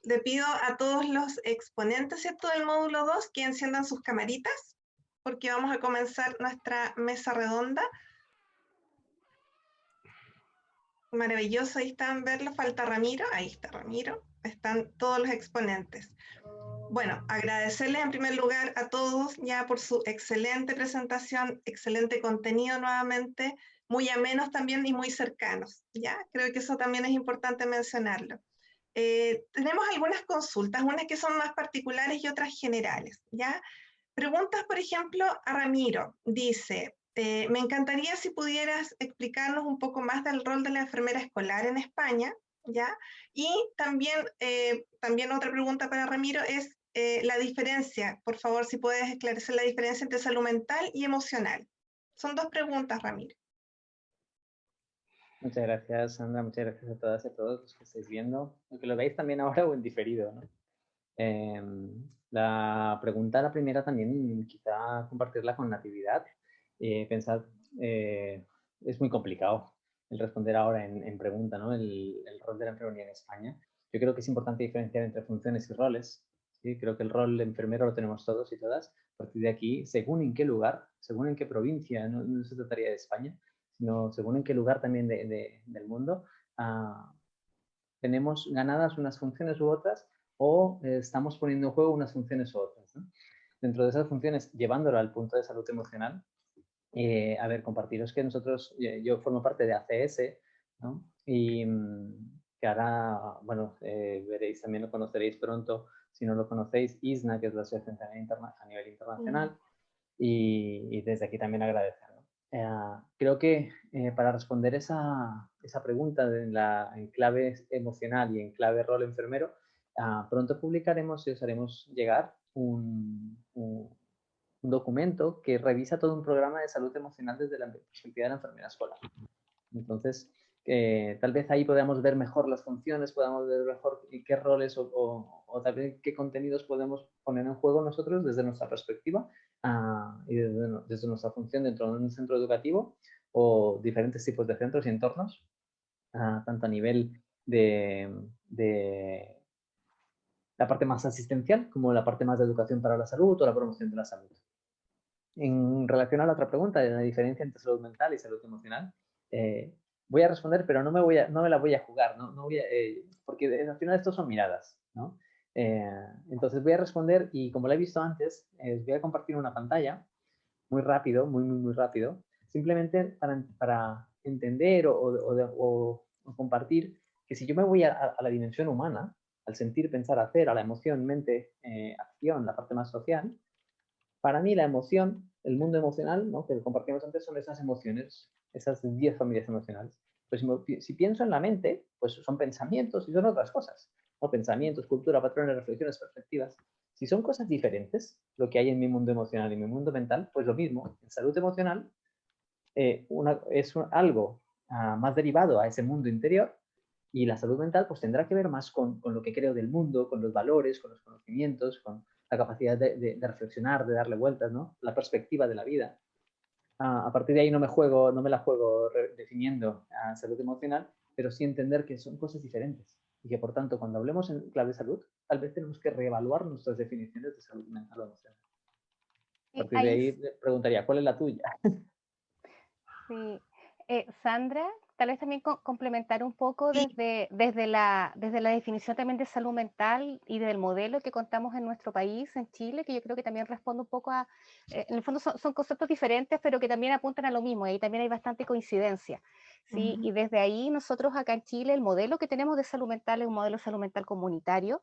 le pido a todos los exponentes, ¿cierto?, del módulo 2 que enciendan sus camaritas, porque vamos a comenzar nuestra mesa redonda. Maravilloso, ahí están, verlo, falta Ramiro, ahí está Ramiro, están todos los exponentes. Bueno, agradecerles en primer lugar a todos ya por su excelente presentación, excelente contenido nuevamente, muy amenos también y muy cercanos, ¿ya? Creo que eso también es importante mencionarlo. Tenemos algunas consultas, unas que son más particulares y otras generales, ¿ya? Preguntas, por ejemplo, a Ramiro. Dice, me encantaría si pudieras explicarnos un poco más del rol de la enfermera escolar en España, ¿ya? Y también, también otra pregunta para Ramiro es la diferencia, por favor, si puedes esclarecer la diferencia entre salud mental y emocional. Son dos preguntas, Ramiro. Muchas gracias, Sandra. Muchas gracias a todas y a todos los que estáis viendo, aunque lo veáis también ahora o en diferido, ¿no? La pregunta, la primera también, quizá compartirla con Natividad. Pensad, es muy complicado el responder ahora en pregunta, ¿no? El rol de la enfermería en España. Yo creo que es importante diferenciar entre funciones y roles. ¿Sí? Creo que el rol de enfermero lo tenemos todos y todas. A partir de aquí, según en qué lugar, según en qué provincia, no se trataría de España, sino según en qué lugar también del mundo, tenemos ganadas unas funciones u otras o estamos poniendo en juego unas funciones u otras, ¿no? Dentro de esas funciones, llevándolo al punto de salud emocional, a ver, compartiros que nosotros, yo formo parte de ACS, ¿no? Y que ahora, bueno, veréis, también lo conoceréis pronto, si no lo conocéis, ISNA, que es la Asociación a nivel internacional, y desde aquí también agradecer. Creo que para responder esa pregunta en clave emocional y en clave rol enfermero, pronto publicaremos y os haremos llegar un documento que revisa todo un programa de salud emocional desde la perspectiva de la enfermera escolar. Entonces, tal vez ahí podamos ver mejor las funciones, podamos ver mejor qué roles o tal vez qué contenidos podemos poner en juego nosotros desde nuestra perspectiva y desde nuestra función dentro de un centro educativo o diferentes tipos de centros y entornos, tanto a nivel de la parte más asistencial como la parte más de educación para la salud o la promoción de la salud. En relación a la otra pregunta, de la diferencia entre salud mental y salud emocional, voy a responder, pero no me la voy a jugar, porque al final esto son miradas, ¿no? Entonces voy a responder y como lo he visto antes, os voy a compartir una pantalla muy rápido, muy rápido, simplemente para entender o compartir que si yo me voy a la dimensión humana, al sentir, pensar, hacer, a la emoción, mente, acción, la parte más social, para mí la emoción, el mundo emocional, ¿no?, que compartimos antes, son esas emociones, esas 10 familias emocionales. Pues si pienso en la mente, pues son pensamientos y son otras cosas, ¿no? Pensamientos, cultura, patrones, reflexiones, perspectivas. Si son cosas diferentes, lo que hay en mi mundo emocional y mi mundo mental, pues lo mismo. En salud emocional es algo más derivado a ese mundo interior, y la salud mental pues tendrá que ver más con lo que creo del mundo, con los valores, con los conocimientos, con la capacidad de reflexionar, de darle vueltas, ¿no? La perspectiva de la vida. A partir de ahí no me la juego definiendo salud emocional, pero sí entender que son cosas diferentes y que por tanto cuando hablemos en clave salud, tal vez tenemos que reevaluar nuestras definiciones de salud mental o emocional. A partir de ahí preguntaría, ¿cuál es la tuya? Sí. Sandra, tal vez también complementar un poco desde la definición también de salud mental y del modelo que contamos en nuestro país, en Chile, que yo creo que también responde un poco a, en el fondo son conceptos diferentes, pero que también apuntan a lo mismo, y ahí también hay bastante coincidencia. ¿Sí? Y desde ahí nosotros acá en Chile, el modelo que tenemos de salud mental es un modelo de salud mental comunitario,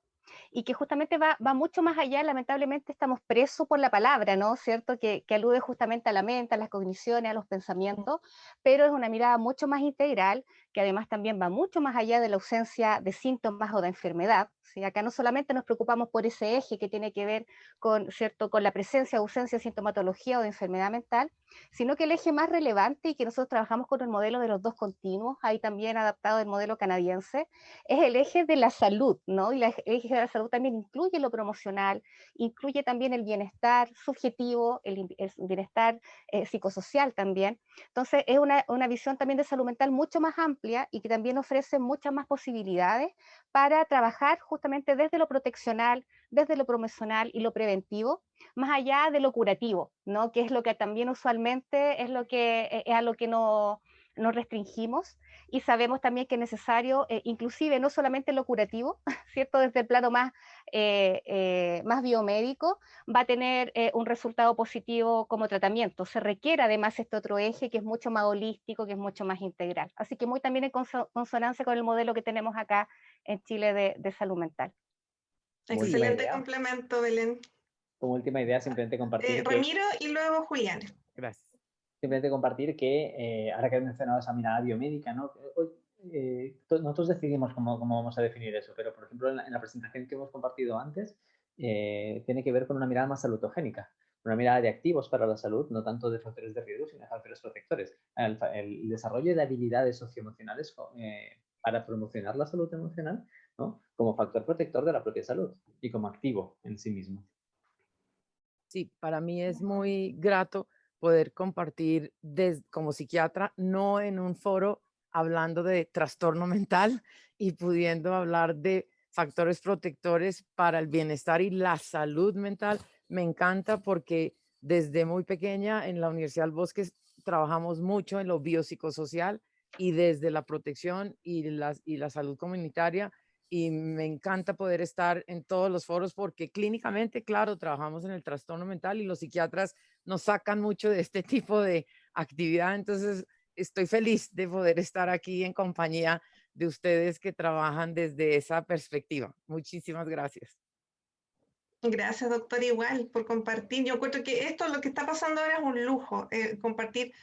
y que justamente va mucho más allá. Lamentablemente estamos presos por la palabra, ¿no? ¿Cierto? Que alude justamente a la mente, a las cogniciones, a los pensamientos, pero es una mirada mucho más integral, que además también va mucho más allá de la ausencia de síntomas o de enfermedad. ¿Sí? Acá no solamente nos preocupamos por ese eje que tiene que ver con, ¿cierto?, con la presencia o ausencia de sintomatología o de enfermedad mental, sino que el eje más relevante, y que nosotros trabajamos con el modelo de los 2 continuos, ahí también adaptado del modelo canadiense, es el eje de la salud, ¿no? Y el eje de la salud también incluye lo promocional, incluye también el bienestar subjetivo, el bienestar psicosocial también. Entonces es una visión también de salud mental mucho más amplia, amplia y que también ofrece muchas más posibilidades para trabajar justamente desde lo proteccional, desde lo promocional y lo preventivo, más allá de lo curativo, ¿no? Que es lo que también usualmente es lo que, es a lo que no, nos restringimos, y sabemos también que es necesario, inclusive no solamente lo curativo, ¿cierto? Desde el plano más biomédico, va a tener un resultado positivo como tratamiento. Se requiere además este otro eje que es mucho más holístico, que es mucho más integral. Así que muy también en consonancia con el modelo que tenemos acá en Chile de salud mental. Como última Excelente idea, complemento, Belén. simplemente compartir que Ramiro y luego Julián. Gracias. simplemente compartir que, ahora que has mencionado esa mirada biomédica, ¿no? Nosotros decidimos cómo vamos a definir eso, pero por ejemplo en la presentación que hemos compartido antes, tiene que ver con una mirada más salutogénica, una mirada de activos para la salud, no tanto de factores de riesgo, sino de factores protectores. El desarrollo de habilidades socioemocionales para promocionar la salud emocional, ¿no? Como factor protector de la propia salud y como activo en sí mismo. Sí, para mí es muy grato poder compartir como psiquiatra, no en un foro hablando de trastorno mental y pudiendo hablar de factores protectores para el bienestar y la salud mental. Me encanta porque desde muy pequeña en la Universidad del Bosque trabajamos mucho en lo biopsicosocial y desde la protección y la salud comunitaria, y me encanta poder estar en todos los foros porque clínicamente, claro, trabajamos en el trastorno mental y los psiquiatras nos sacan mucho de este tipo de actividad. Entonces, estoy feliz de poder estar aquí en compañía de ustedes que trabajan desde esa perspectiva. Muchísimas gracias. Gracias, doctor, igual por compartir. Yo encuentro que esto, lo que está pasando ahora es un lujo, compartir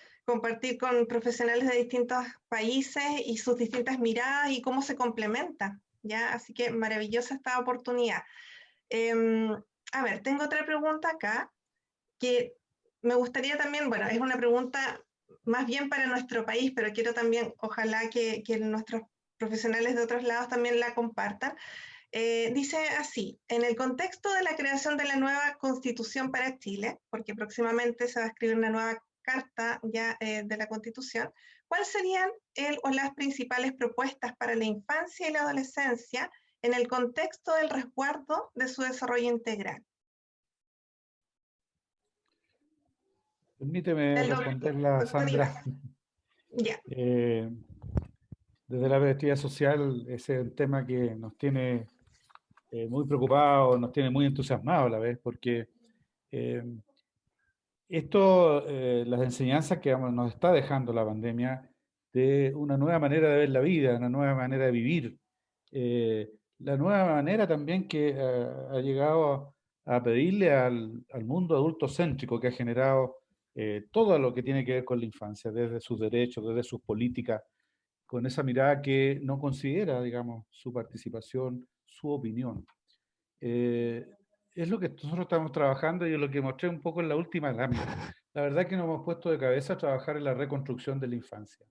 con profesionales de distintos países y sus distintas miradas y cómo se complementan, ¿ya? Así que maravillosa esta oportunidad. A ver, tengo otra pregunta acá que me gustaría también, bueno, es una pregunta más bien para nuestro país, pero quiero también, ojalá que nuestros profesionales de otros lados también la compartan. Dice así, en el contexto de la creación de la nueva constitución para Chile, porque próximamente se va a escribir una nueva carta ya de la constitución, ¿cuáles serían o las principales propuestas para la infancia y la adolescencia en el contexto del resguardo de su desarrollo integral? Permíteme responderla, Sandra. Ya. Desde la perspectiva social, ese es un tema que nos tiene muy preocupados, nos tiene muy entusiasmados a la vez, porque las enseñanzas que nos está dejando la pandemia, de una nueva manera de ver la vida, una nueva manera de vivir, la nueva manera también que ha llegado a pedirle al mundo adultocéntrico que ha generado todo lo que tiene que ver con la infancia, desde sus derechos, desde sus políticas, con esa mirada que no considera, digamos, su participación, su opinión. Es lo que nosotros estamos trabajando y es lo que mostré un poco en la última lámina. La verdad es que nos hemos puesto de cabeza a trabajar en la reconstrucción de la infancia,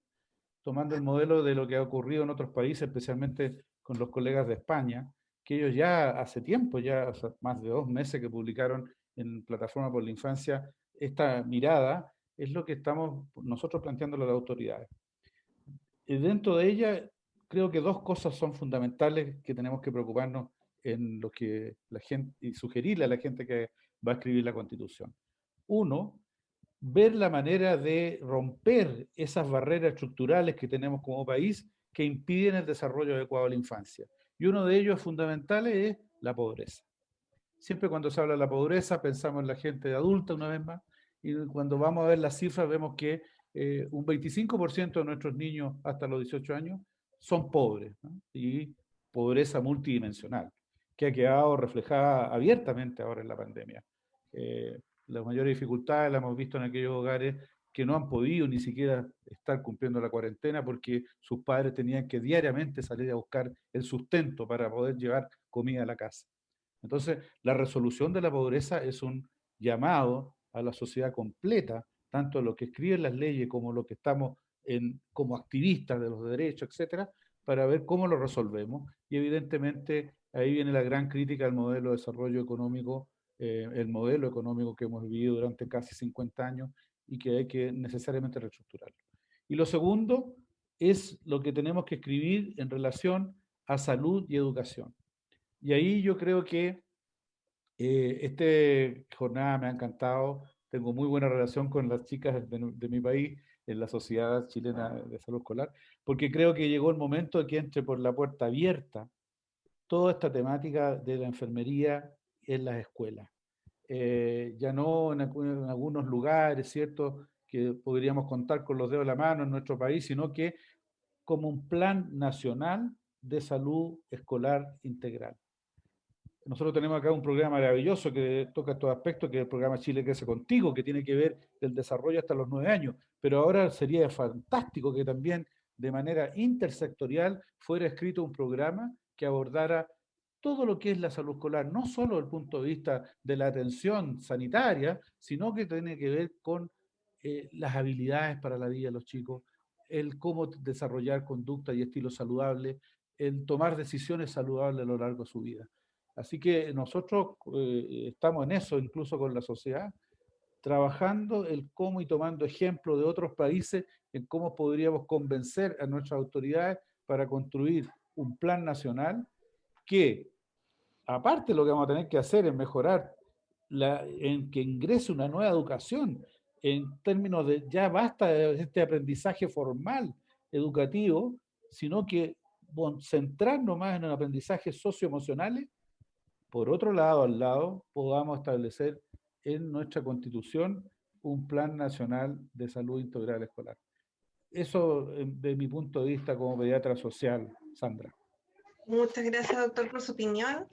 tomando el modelo de lo que ha ocurrido en otros países, especialmente con los colegas de España, que ellos ya hace tiempo, ya hace más de 2 meses que publicaron en Plataforma por la Infancia esta mirada, es lo que estamos nosotros planteando a las autoridades. Y dentro de ella, creo que 2 cosas son fundamentales que tenemos que preocuparnos en lo que la gente, y sugerirle a la gente que va a escribir la Constitución. Uno, ver la manera de romper esas barreras estructurales que tenemos como país que impiden el desarrollo adecuado de la infancia. Y uno de ellos fundamentales es la pobreza. Siempre cuando se habla de la pobreza pensamos en la gente adulta una vez más, y cuando vamos a ver las cifras vemos que un 25% de nuestros niños hasta los 18 años son pobres, ¿no? Y pobreza multidimensional, que ha quedado reflejada abiertamente ahora en la pandemia. Las mayores dificultades las hemos visto en aquellos hogares que no han podido ni siquiera estar cumpliendo la cuarentena porque sus padres tenían que diariamente salir a buscar el sustento para poder llevar comida a la casa. Entonces, la resolución de la pobreza es un llamado a la sociedad completa, tanto lo que escriben las leyes como lo que estamos como activistas de los derechos, etcétera, para ver cómo lo resolvemos. Y evidentemente ahí viene la gran crítica al modelo de desarrollo económico, el modelo económico que hemos vivido durante casi 50 años y que hay que necesariamente reestructurarlo. Y lo segundo es lo que tenemos que escribir en relación a salud y educación. Y ahí yo creo que esta jornada me ha encantado. Tengo muy buena relación con las chicas de mi país, en la Sociedad Chilena de Salud Escolar, porque creo que llegó el momento de que entre por la puerta abierta toda esta temática de la enfermería en las escuelas. Ya no en algunos lugares, ¿cierto?, que podríamos contar con los dedos de la mano en nuestro país, sino que como un plan nacional de salud escolar integral. Nosotros tenemos acá un programa maravilloso que toca estos aspectos, que es el programa Chile Crece Contigo, que tiene que ver del desarrollo hasta los 9 años. Pero ahora sería fantástico que también de manera intersectorial fuera escrito un programa que abordara todo lo que es la salud escolar, no solo desde el punto de vista de la atención sanitaria, sino que tiene que ver con las habilidades para la vida de los chicos, el cómo desarrollar conducta y estilos saludables, el tomar decisiones saludables a lo largo de su vida. Así que nosotros estamos en eso, incluso con la sociedad, trabajando el cómo y tomando ejemplo de otros países en cómo podríamos convencer a nuestras autoridades para construir un plan nacional que, aparte lo que vamos a tener que hacer es mejorar en que ingrese una nueva educación, en términos de ya basta de este aprendizaje formal educativo, sino que centrarnos más en el aprendizaje socioemocionales. Por otro lado, al lado, podamos establecer en nuestra Constitución un Plan Nacional de Salud Integral Escolar. Eso, de mi punto de vista como pediatra social, Sandra. Muchas gracias, doctor, por su opinión.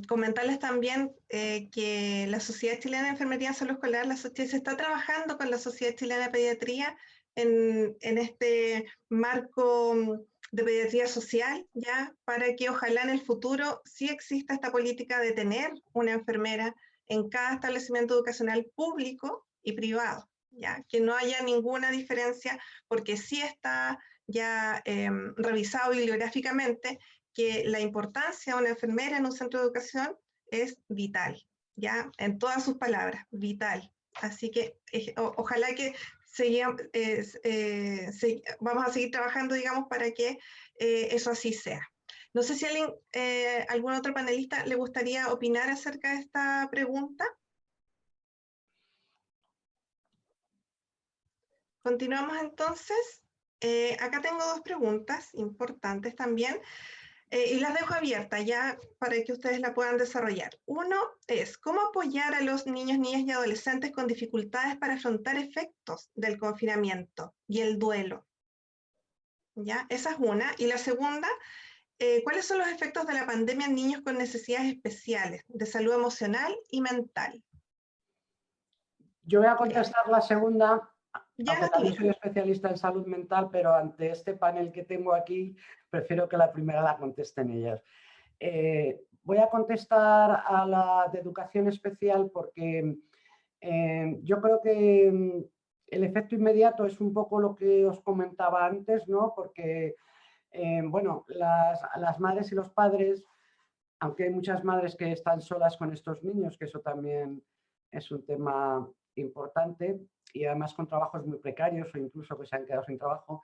Comentarles también que la Sociedad Chilena de Enfermería y Salud Escolar, la SOCHE, se está trabajando con la Sociedad Chilena de Pediatría en este marco de pediatría social, ya, para que ojalá en el futuro sí exista esta política de tener una enfermera en cada establecimiento educacional público y privado, ya, que no haya ninguna diferencia, porque sí está ya revisado bibliográficamente que la importancia de una enfermera en un centro de educación es vital, ya, en todas sus palabras, vital. Así que ojalá que vamos a seguir trabajando, digamos, para que eso así sea. No sé si algún otro panelista le gustaría opinar acerca de esta pregunta. Continuamos entonces. Acá tengo dos preguntas importantes también. Y las dejo abiertas ya para que ustedes la puedan desarrollar. Uno es, ¿cómo apoyar a los niños, niñas y adolescentes con dificultades para afrontar efectos del confinamiento y el duelo? ¿Ya? Esa es una. Y la segunda, ¿cuáles son los efectos de la pandemia en niños con necesidades especiales de salud emocional y mental? Yo voy a contestar la segunda, Ya, aunque también soy especialista en salud mental, pero ante este panel que tengo aquí, prefiero que la primera la contesten ellas. Voy a contestar a la de educación especial porque yo creo que el efecto inmediato es un poco lo que os comentaba antes, ¿no? Porque, bueno, las madres y los padres, aunque hay muchas madres que están solas con estos niños, que eso también es un tema importante, y además con trabajos muy precarios o incluso que se han quedado sin trabajo,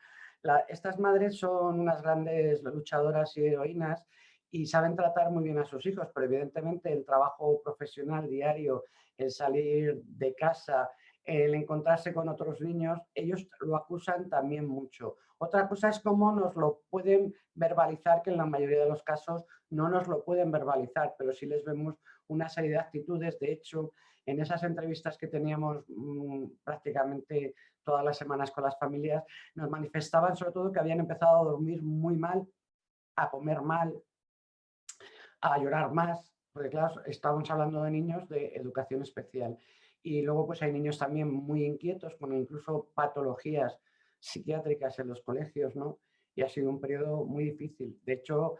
estas madres son unas grandes luchadoras y heroínas y saben tratar muy bien a sus hijos, pero evidentemente el trabajo profesional diario, el salir de casa, el encontrarse con otros niños, ellos lo acusan también mucho. Otra cosa es cómo nos lo pueden verbalizar, que en la mayoría de los casos no nos lo pueden verbalizar, pero sí les vemos una serie de actitudes. De hecho, en esas entrevistas que teníamos prácticamente todas las semanas con las familias, nos manifestaban sobre todo que habían empezado a dormir muy mal, a comer mal, a llorar más, porque claro, estábamos hablando de niños de educación especial. Y luego pues hay niños también muy inquietos, con incluso patologías psiquiátricas en los colegios, ¿no? Y ha sido un periodo muy difícil. De hecho,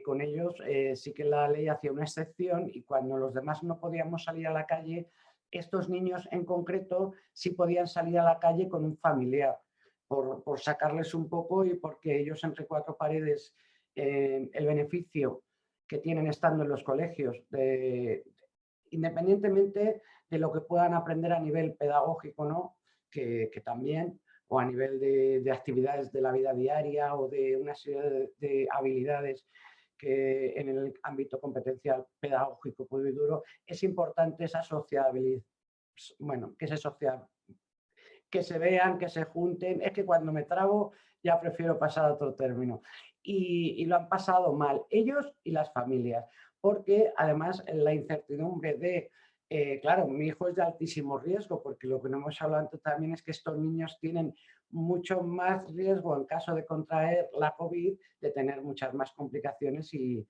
con ellos sí que la ley hacía una excepción y cuando los demás no podíamos salir a la calle, estos niños en concreto sí podían salir a la calle con un familiar, por sacarles un poco y porque ellos entre cuatro paredes, el beneficio que tienen estando en los colegios, independientemente de lo que puedan aprender a nivel pedagógico, ¿no? Que también, o a nivel de actividades de la vida diaria o de una serie de habilidades que en el ámbito competencial pedagógico puro y duro, es importante esa sociabilidad, bueno, que se vean, que se junten. Es que cuando me trabo ya prefiero pasar a otro término. Y lo han pasado mal ellos y las familias, porque además la incertidumbre de, claro, mi hijo es de altísimo riesgo, porque lo que no hemos hablado antes también es que estos niños tienen mucho más riesgo en caso de contraer la COVID, de tener muchas más complicaciones y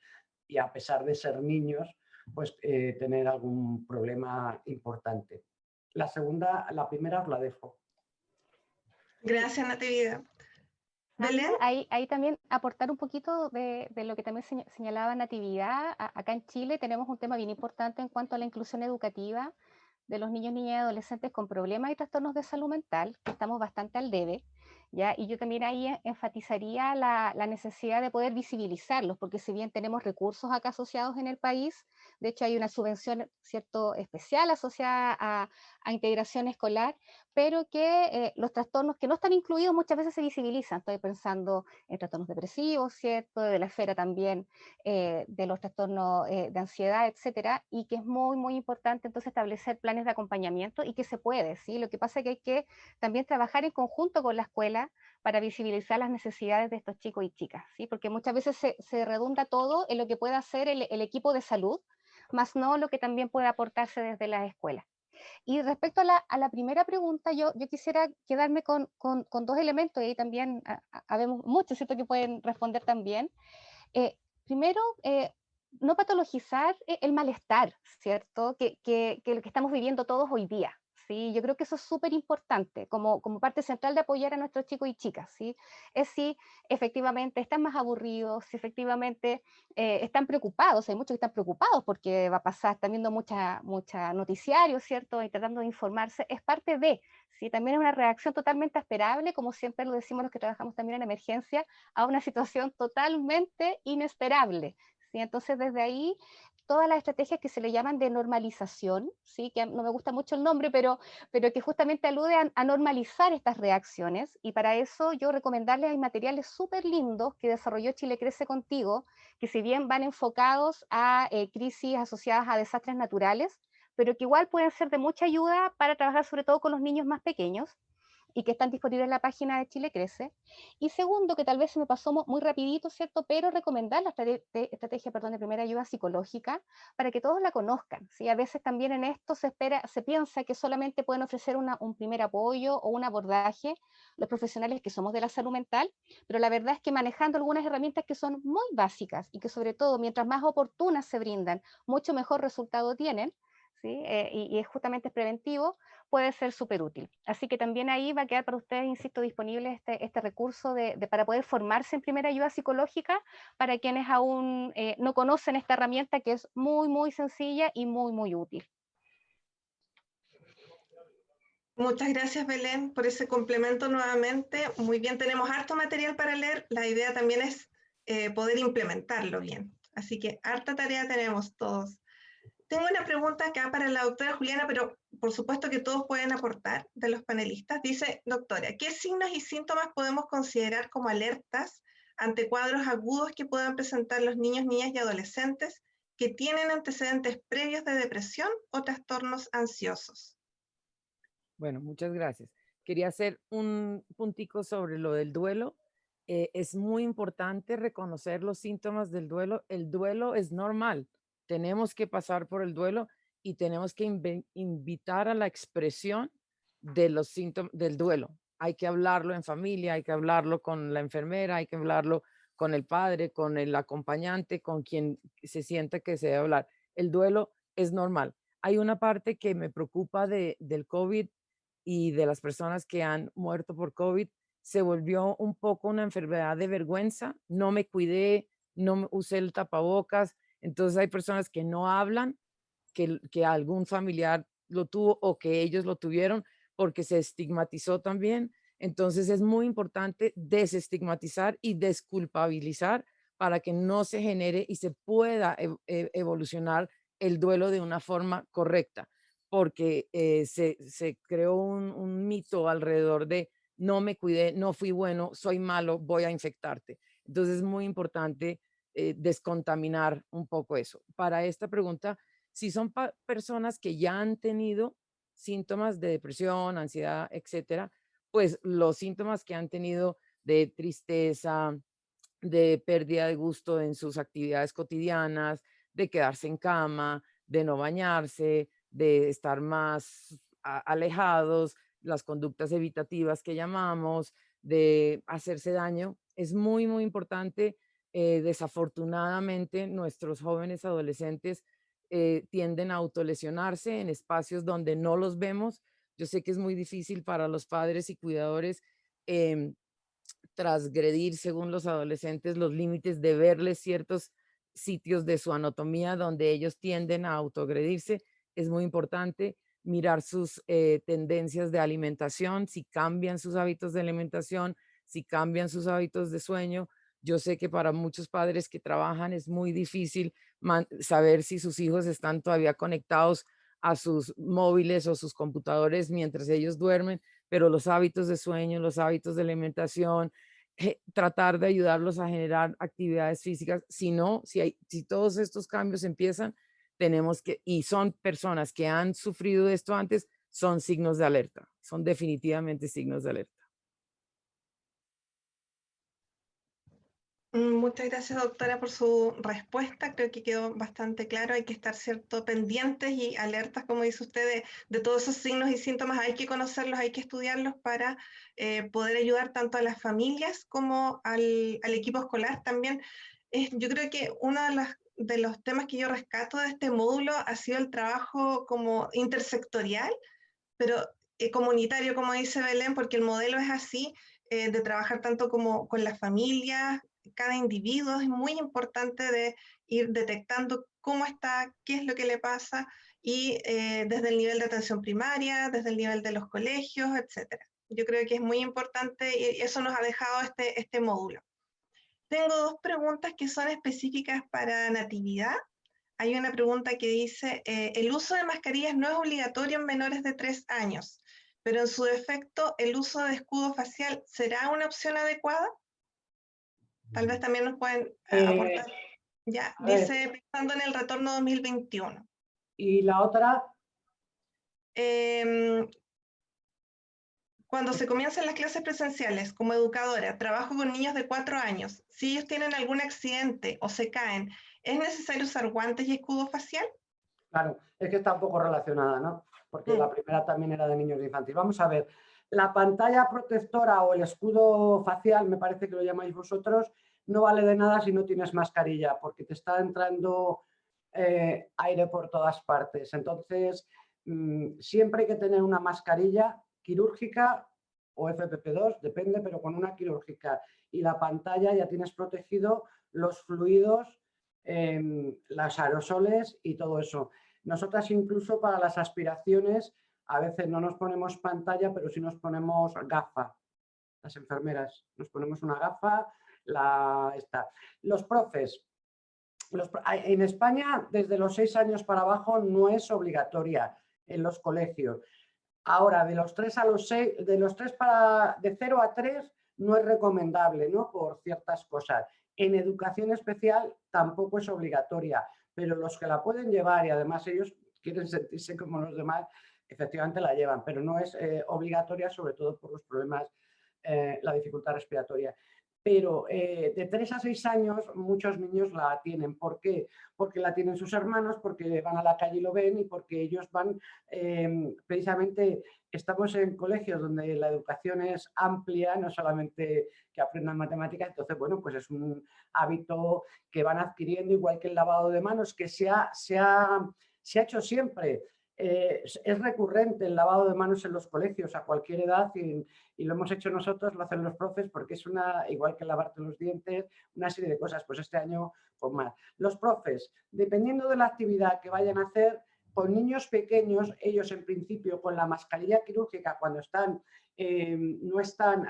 a pesar de ser niños, pues tener algún problema importante. La primera os la dejo. Gracias, Natividad. Sandra, Belén. ahí también aportar un poquito de lo que también señalaba Natividad. Acá en Chile tenemos un tema bien importante en cuanto a la inclusión educativa de los niños, niñas y adolescentes con problemas y trastornos de salud mental, que estamos bastante al debe, ¿ya? Y yo también ahí enfatizaría la necesidad de poder visibilizarlos, porque si bien tenemos recursos acá asociados en el país, de hecho hay una subvención, ¿cierto?, especial asociada a integración escolar, pero que los trastornos que no están incluidos muchas veces se visibilizan. Estoy pensando en trastornos depresivos, ¿cierto?, de la esfera también de los trastornos de ansiedad, etcétera, y que es muy, muy importante entonces establecer planes de acompañamiento y que se puede, ¿sí? Lo que pasa es que hay que también trabajar en conjunto con la escuela para visibilizar las necesidades de estos chicos y chicas, ¿sí? Porque muchas veces se redunda todo en lo que puede hacer el equipo de salud, más no lo que también puede aportarse desde las escuelas. Y respecto a la primera pregunta, yo quisiera quedarme con dos elementos, y ahí también habemos muchos, ¿cierto?, que pueden responder también. Primero, no patologizar el malestar, ¿cierto?, que lo que estamos viviendo todos hoy día. ¿Sí? Yo creo que eso es súper importante como parte central de apoyar a nuestros chicos y chicas. ¿Sí? Es si efectivamente están más aburridos, si efectivamente están preocupados. Hay muchos que están preocupados porque va a pasar, están viendo mucha noticiario, ¿cierto? Y tratando de informarse. Es parte de, ¿sí? También es una reacción totalmente esperable, como siempre lo decimos los que trabajamos también en emergencia, a una situación totalmente inesperable. ¿Sí? Entonces, desde ahí todas las estrategias que se le llaman de normalización, ¿sí? Que no me gusta mucho el nombre, pero que justamente alude a normalizar estas reacciones, y para eso yo recomendarles, hay materiales súper lindos que desarrolló Chile Crece Contigo, que si bien van enfocados a crisis asociadas a desastres naturales, pero que igual pueden ser de mucha ayuda para trabajar sobre todo con los niños más pequeños, y que están disponibles en la página de Chile Crece. Y segundo, que tal vez se me pasó muy rapidito, ¿cierto? Pero recomendar la estrategia, de primera ayuda psicológica para que todos la conozcan, ¿sí? A veces también en esto se piensa que solamente pueden ofrecer un primer apoyo o un abordaje los profesionales que somos de la salud mental, pero la verdad es que manejando algunas herramientas que son muy básicas y que sobre todo mientras más oportunas se brindan, mucho mejor resultado tienen, ¿sí? Y justamente es preventivo, puede ser súper útil. Así que también ahí va a quedar para ustedes, insisto, disponible este recurso para poder formarse en primera ayuda psicológica para quienes aún no conocen esta herramienta, que es muy, muy sencilla y muy, muy útil. Muchas gracias, Belén, por ese complemento nuevamente. Muy bien, tenemos harto material para leer. La idea también es poder implementarlo bien. Así que harta tarea tenemos todos. Tengo una pregunta acá para la doctora Juliana, pero por supuesto que todos pueden aportar de los panelistas. Dice, doctora, ¿qué signos y síntomas podemos considerar como alertas ante cuadros agudos que puedan presentar los niños, niñas y adolescentes que tienen antecedentes previos de depresión o trastornos ansiosos? Bueno, muchas gracias. Quería hacer un puntico sobre lo del duelo. Es muy importante reconocer los síntomas del duelo. El duelo es normal. Tenemos que pasar por el duelo y tenemos que invitar a la expresión de los síntomas del duelo. Hay que hablarlo en familia, hay que hablarlo con la enfermera, hay que hablarlo con el padre, con el acompañante, con quien se sienta que se debe hablar. El duelo es normal. Hay una parte que me preocupa del COVID y de las personas que han muerto por COVID. Se volvió un poco una enfermedad de vergüenza. No me cuidé, no usé el tapabocas. Entonces hay personas que no hablan, que algún familiar lo tuvo o que ellos lo tuvieron porque se estigmatizó también. Entonces es muy importante desestigmatizar y desculpabilizar para que no se genere y se pueda evolucionar el duelo de una forma correcta, porque se creó un mito alrededor de no me cuidé, no fui bueno, soy malo, voy a infectarte. Entonces es muy importante descontaminar un poco eso. Para esta pregunta, si son personas que ya han tenido síntomas de depresión, ansiedad, etcétera, pues los síntomas que han tenido de tristeza, de pérdida de gusto en sus actividades cotidianas, de quedarse en cama, de no bañarse, de estar más alejados, las conductas evitativas que llamamos, de hacerse daño. Es muy, muy importante. Desafortunadamente, nuestros jóvenes adolescentes tienden a autolesionarse en espacios donde no los vemos. Yo sé que es muy difícil para los padres y cuidadores em, transgredir, según los adolescentes, los límites de verles ciertos sitios de su anatomía donde ellos tienden a autoagredirse. Es muy importante mirar sus tendencias de alimentación, si cambian sus hábitos de alimentación, si cambian sus hábitos de sueño. Yo sé que para muchos padres que trabajan es muy difícil saber si sus hijos están todavía conectados a sus móviles o sus computadores mientras ellos duermen, pero los hábitos de sueño, los hábitos de alimentación, tratar de ayudarlos a generar actividades físicas. Si no, si todos estos cambios empiezan, tenemos que, y son personas que han sufrido esto antes, son signos de alerta, son definitivamente signos de alerta. Muchas gracias, doctora, por su respuesta. Creo que quedó bastante claro. Hay que estar, cierto, pendientes y alertas, como dice usted, de todos esos signos y síntomas. Hay que conocerlos, hay que estudiarlos para poder ayudar tanto a las familias como al equipo escolar también. Yo creo que uno de los temas que yo rescato de este módulo ha sido el trabajo como intersectorial, pero comunitario, como dice Belén, porque el modelo es así, de trabajar tanto como con las familias, cada individuo. Es muy importante de ir detectando cómo está, qué es lo que le pasa, y desde el nivel de atención primaria, desde el nivel de los colegios, etc. Yo creo que es muy importante y eso nos ha dejado este módulo. Tengo dos preguntas que son específicas para Natividad. Hay una pregunta que dice, el uso de mascarillas no es obligatorio en menores de 3 años, pero en su defecto, ¿el uso de escudo facial será una opción adecuada? Tal vez también nos pueden aportar. Ya, dice, pensando en el retorno 2021. Y la otra, cuando se comienzan las clases presenciales, como educadora, trabajo con niños de 4 años. Si ellos tienen algún accidente o se caen, ¿es necesario usar guantes y escudo facial? claro, es que está un poco relacionada, ¿no? Porque la primera también era de niños de infantil. Vamos a ver, la pantalla protectora o el escudo facial, me parece que lo llamáis vosotros, no vale de nada si no tienes mascarilla, porque te está entrando aire por todas partes. Entonces, siempre hay que tener una mascarilla quirúrgica o FFP2, depende, pero con una quirúrgica. Y la pantalla ya tienes protegido los fluidos, las aerosoles y todo eso. Nosotras incluso para las aspiraciones a veces no nos ponemos pantalla, pero sí nos ponemos gafa. Las enfermeras nos ponemos una gafa, Los profes. En España, desde los 6 años para abajo no es obligatoria en los colegios. Ahora, de los 3 a los 6, de 0 a 3 no es recomendable, ¿no? Por ciertas cosas. En educación especial tampoco es obligatoria, pero los que la pueden llevar y además ellos quieren sentirse como los demás, efectivamente la llevan, pero no es obligatoria, sobre todo por los problemas, la dificultad respiratoria. Pero de 3 a 6 años muchos niños la tienen. ¿Por qué? Porque la tienen sus hermanos, porque van a la calle y lo ven y porque ellos van, precisamente estamos en colegios donde la educación es amplia, no solamente que aprendan matemáticas, entonces bueno, pues es un hábito que van adquiriendo, igual que el lavado de manos, que se ha hecho siempre. Es recurrente el lavado de manos en los colegios a cualquier edad y lo hemos hecho nosotros, lo hacen los profes, porque es igual que lavarte los dientes, una serie de cosas. Pues este año con más. Los profes, dependiendo de la actividad que vayan a hacer, con niños pequeños, ellos en principio con la mascarilla quirúrgica, cuando están, no están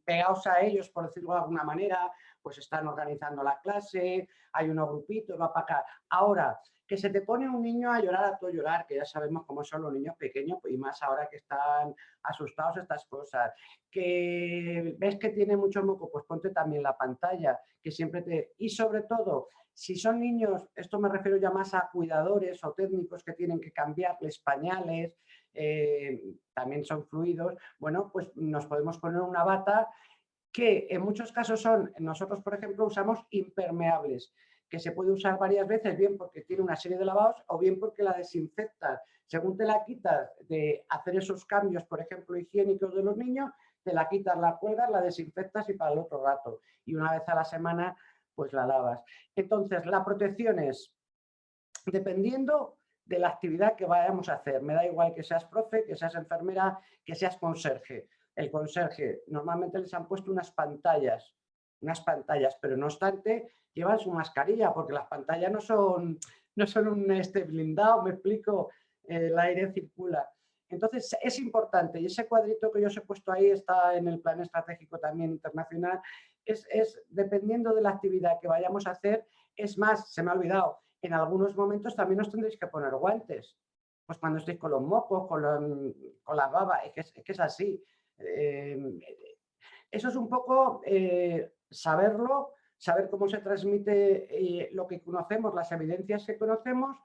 pegados a ellos, por decirlo de alguna manera, pues están organizando la clase, hay unos grupitos, va para acá. Ahora, que se te pone un niño a llorar, a todo llorar, que ya sabemos cómo son los niños pequeños, y más ahora que están asustados estas cosas, que ves que tiene mucho moco, pues ponte también la pantalla, que siempre te... Y sobre todo, si son niños, esto me refiero ya más a cuidadores o técnicos que tienen que cambiarles pañales, también son fluidos, bueno, pues nos podemos poner una bata que en muchos casos son, nosotros por ejemplo usamos impermeables, que se puede usar varias veces, bien porque tiene una serie de lavados o bien porque la desinfectas. Según te la quitas de hacer esos cambios, por ejemplo, higiénicos de los niños, te la quitas, la cuelgas, la desinfectas y para el otro rato. Y una vez a la semana, pues la lavas. Entonces, la protección es dependiendo de la actividad que vayamos a hacer. Me da igual que seas profe, que seas enfermera, que seas conserje. El conserje, normalmente les han puesto unas pantallas, pero no obstante llevan su mascarilla, porque las pantallas no son un blindado, me explico, el aire circula. Entonces es importante, y ese cuadrito que yo os he puesto ahí está en el plan estratégico también internacional, es dependiendo de la actividad que vayamos a hacer. Es más, se me ha olvidado, en algunos momentos también os tendréis que poner guantes, pues cuando estéis con los mocos, con la baba, es que es así. Eso es un poco saberlo, saber cómo se transmite lo que conocemos, las evidencias que conocemos,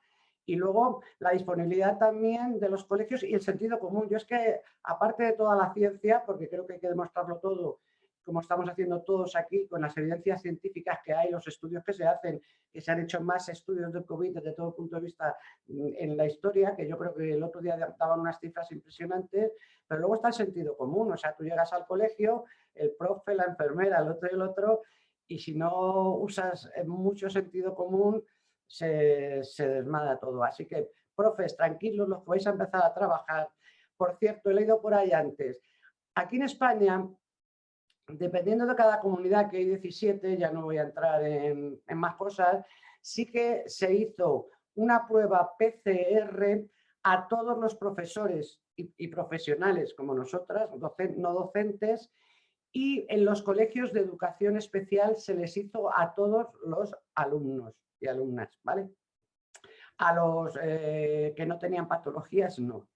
y luego la disponibilidad también de los colegios y el sentido común. Yo es que, aparte de toda la ciencia, porque creo que hay que demostrarlo todo, como estamos haciendo todos aquí, con las evidencias científicas que hay, los estudios que se hacen, que se han hecho más estudios del COVID desde todo punto de vista en la historia, que yo creo que el otro día daban unas cifras impresionantes, pero luego está el sentido común. O sea, tú llegas al colegio, el profe, la enfermera, el otro y el otro, y si no usas mucho sentido común, se desmadra todo. Así que, profes, tranquilos, los que vais a empezar a trabajar. Por cierto, he leído por ahí antes, aquí en España, dependiendo de cada comunidad, que hay 17, ya no voy a entrar en más cosas, sí que se hizo una prueba PCR a todos los profesores y profesionales como nosotras, no docentes, y en los colegios de educación especial se les hizo a todos los alumnos y alumnas, ¿vale? A los que no tenían patologías, no.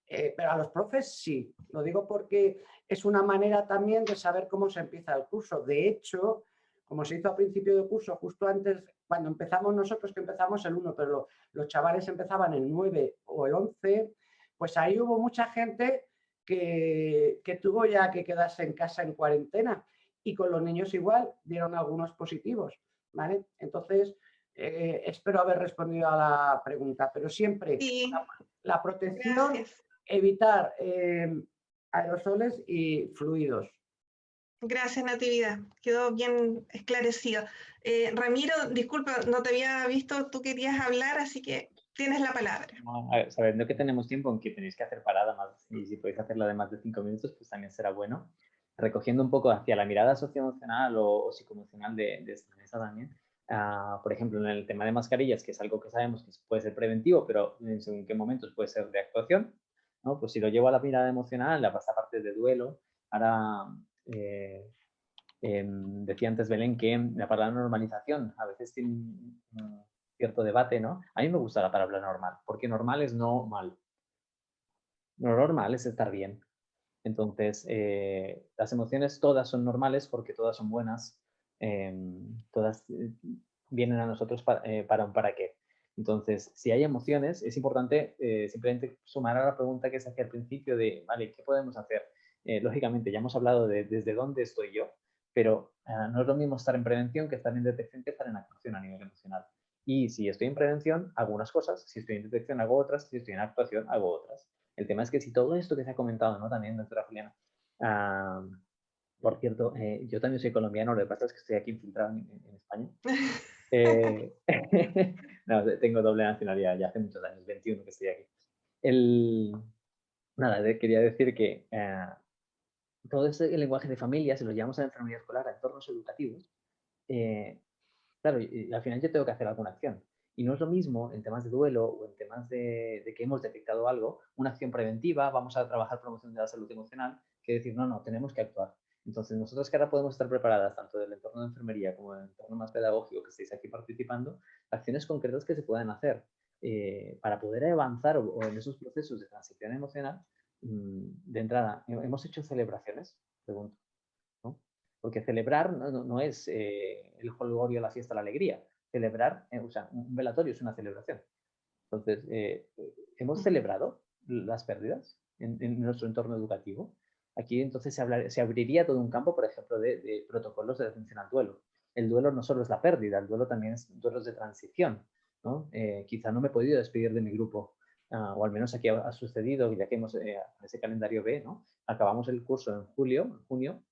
Pero a los profes sí, lo digo porque es una manera también de saber cómo se empieza el curso. De hecho, como se hizo a principio de curso, justo antes, cuando empezamos nosotros, que empezamos el 1, pero los chavales empezaban el 9 o el 11, pues ahí hubo mucha gente que tuvo ya que quedarse en casa en cuarentena, y con los niños igual dieron algunos positivos, ¿vale? Entonces, espero haber respondido a la pregunta, pero siempre Sí, la protección, gracias. evitar aerosoles y fluidos. Gracias, Natividad. Quedó bien esclarecido. Ramiro, disculpa, no te había visto, tú querías hablar, así que tienes la palabra. No, sabiendo que tenemos tiempo, aunque tenéis que hacer parada más, y si podéis hacerla de más de 5 minutos, pues también será bueno. Recogiendo un poco hacia la mirada socioemocional o psicoemocional de esta mesa también. Por ejemplo, en el tema de mascarillas, que es algo que sabemos que puede ser preventivo, pero en según qué momentos puede ser de actuación, ¿no? Pues si lo llevo a la mirada emocional, la pasa parte de duelo. Ahora, decía antes Belén que la palabra normalización a veces tiene un cierto debate, ¿no? A mí me gusta la palabra normal, porque normal es no mal. Lo normal es estar bien. Entonces, las emociones todas son normales porque todas son buenas, todas vienen a nosotros para un para qué. Entonces, si hay emociones, es importante simplemente sumar a la pregunta que se hacía al principio de, vale, ¿qué podemos hacer? Lógicamente, ya hemos hablado de desde dónde estoy yo, pero no es lo mismo estar en prevención que estar en detección que estar en actuación a nivel emocional. Y si estoy en prevención, hago unas cosas, si estoy en detección, hago otras, si estoy en actuación, hago otras. El tema es que si todo esto que se ha comentado, ¿no? También, doctora Juliana, por cierto, yo también soy colombiano, lo que pasa es que estoy aquí infiltrado en España. No, tengo doble nacionalidad, ya hace muchos años, 21 que estoy aquí. Nada, quería decir que todo ese lenguaje de familia, si lo llevamos a la enfermería escolar, a entornos educativos, claro, y al final yo tengo que hacer alguna acción. Y no es lo mismo en temas de duelo o en temas de que hemos detectado algo, una acción preventiva, vamos a trabajar promoción de la salud emocional, que decir, no, tenemos que actuar. Entonces, nosotros que ahora podemos estar preparadas, tanto del entorno de enfermería como del entorno más pedagógico que estáis aquí participando, acciones concretas que se puedan hacer para poder avanzar o en esos procesos de transición emocional. De entrada, ¿hemos hecho celebraciones? Pregunto, ¿no? Porque celebrar no es el jolgorio, la fiesta, la alegría. Celebrar, o sea, un velatorio es una celebración. Entonces, ¿hemos celebrado las pérdidas en nuestro entorno educativo? Aquí entonces se abriría todo un campo, por ejemplo, de protocolos de atención al duelo. El duelo no solo es la pérdida, el duelo también es duelos de transición, ¿no? Quizá no me he podido despedir de mi grupo, o al menos aquí ha sucedido, ya que hemos ese calendario B, ¿no? Acabamos el curso en junio,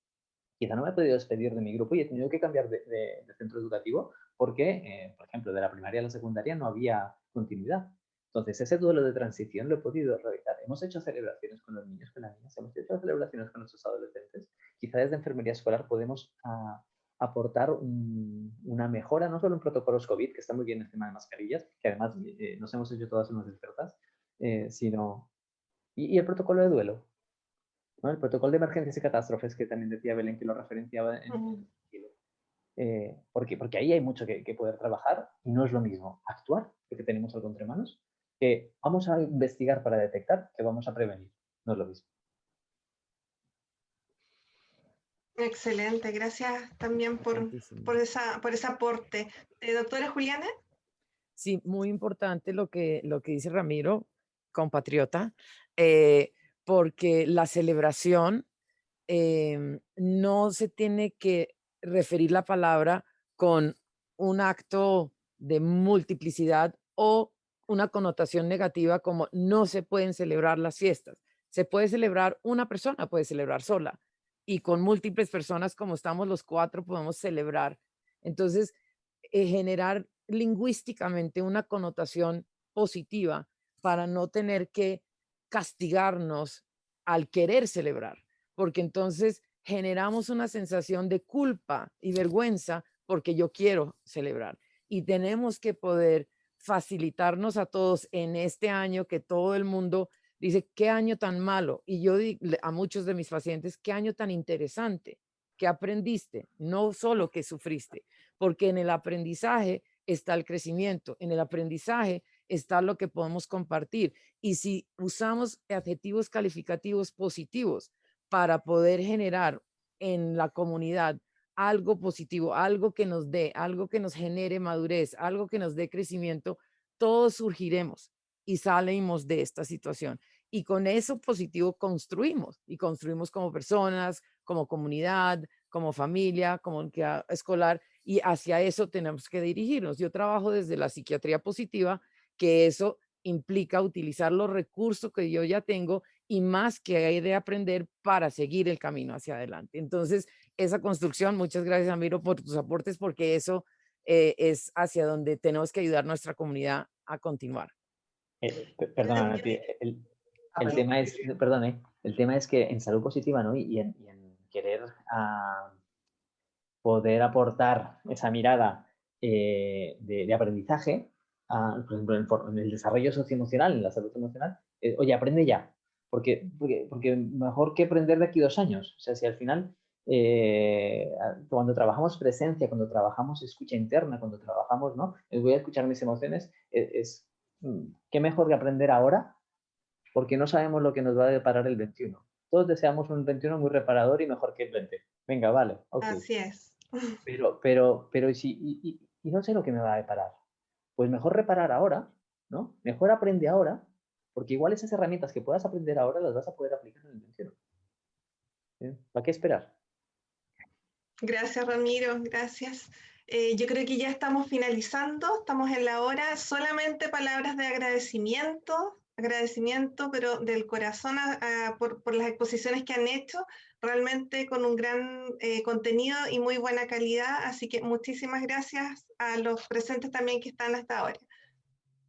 quizá no me he podido despedir de mi grupo y he tenido que cambiar de centro educativo porque, por ejemplo, de la primaria a la secundaria no había continuidad. Entonces, ese duelo de transición lo he podido realizar. Hemos hecho celebraciones con los niños, con las niñas, hemos hecho celebraciones con nuestros adolescentes. Quizá desde enfermería escolar podemos aportar una mejora, no solo en protocolos COVID, que está muy bien el tema de mascarillas, que además nos hemos hecho todas unas expertas, sino... Y el protocolo de duelo, ¿no? El protocolo de emergencias y catástrofes, que también decía Belén, que lo referenciaba en Chile. Porque ahí hay mucho que poder trabajar y no es lo mismo actuar, porque tenemos algo entre manos, que vamos a investigar para detectar, que vamos a prevenir. No es lo mismo. Excelente, gracias también por ese aporte. Doctora Juliana. Sí, muy importante lo que dice Ramiro, compatriota, porque la celebración no se tiene que referir la palabra con un acto de multiplicidad o una connotación negativa como no se pueden celebrar las fiestas. Se puede celebrar una persona, puede celebrar sola y con múltiples personas como estamos los cuatro podemos celebrar. Entonces, generar lingüísticamente una connotación positiva para no tener que castigarnos al querer celebrar, porque entonces generamos una sensación de culpa y vergüenza porque yo quiero celebrar. Y tenemos que poder facilitarnos a todos en este año que todo el mundo dice, qué año tan malo. Y yo digo a muchos de mis pacientes, qué año tan interesante, qué aprendiste, no solo que sufriste, porque en el aprendizaje está el crecimiento, en el aprendizaje está lo que podemos compartir. Y si usamos adjetivos calificativos positivos para poder generar en la comunidad algo positivo, algo que nos dé, algo que nos genere madurez, algo que nos dé crecimiento, todos surgiremos y salimos de esta situación. Y con eso positivo construimos y construimos como personas, como comunidad, como familia, comunidad escolar, y hacia eso tenemos que dirigirnos. Yo trabajo desde la psiquiatría positiva, que eso implica utilizar los recursos que yo ya tengo y más que hay de aprender para seguir el camino hacia adelante. Entonces, esa construcción, muchas gracias, Amiro, por tus aportes, porque eso es hacia donde tenemos que ayudar a nuestra comunidad a continuar. Perdona, Nati, el tema es, perdón, el tema es que en salud positiva, ¿no? Y en querer poder aportar esa mirada de aprendizaje, por ejemplo, en el desarrollo socioemocional, en la salud emocional, oye, aprende ya, porque mejor que aprender de aquí 2 años. O sea, si al final, cuando trabajamos presencia, cuando trabajamos escucha interna, cuando trabajamos, ¿no? Voy a escuchar mis emociones, qué mejor que aprender ahora, porque no sabemos lo que nos va a deparar el 21. Todos deseamos un 21 muy reparador y mejor que el 20. Venga, vale, ok. Así es. Pero y no sé lo que me va a deparar. Pues mejor reparar ahora, ¿no? Mejor aprende ahora, porque igual esas herramientas que puedas aprender ahora las vas a poder aplicar en el 21. ¿Para qué esperar? Gracias, Ramiro, gracias. Yo creo que ya estamos finalizando, estamos en la hora. Solamente palabras de agradecimiento, pero del corazón por las exposiciones que han hecho, realmente con un gran contenido y muy buena calidad. Así que muchísimas gracias a los presentes también que están hasta ahora.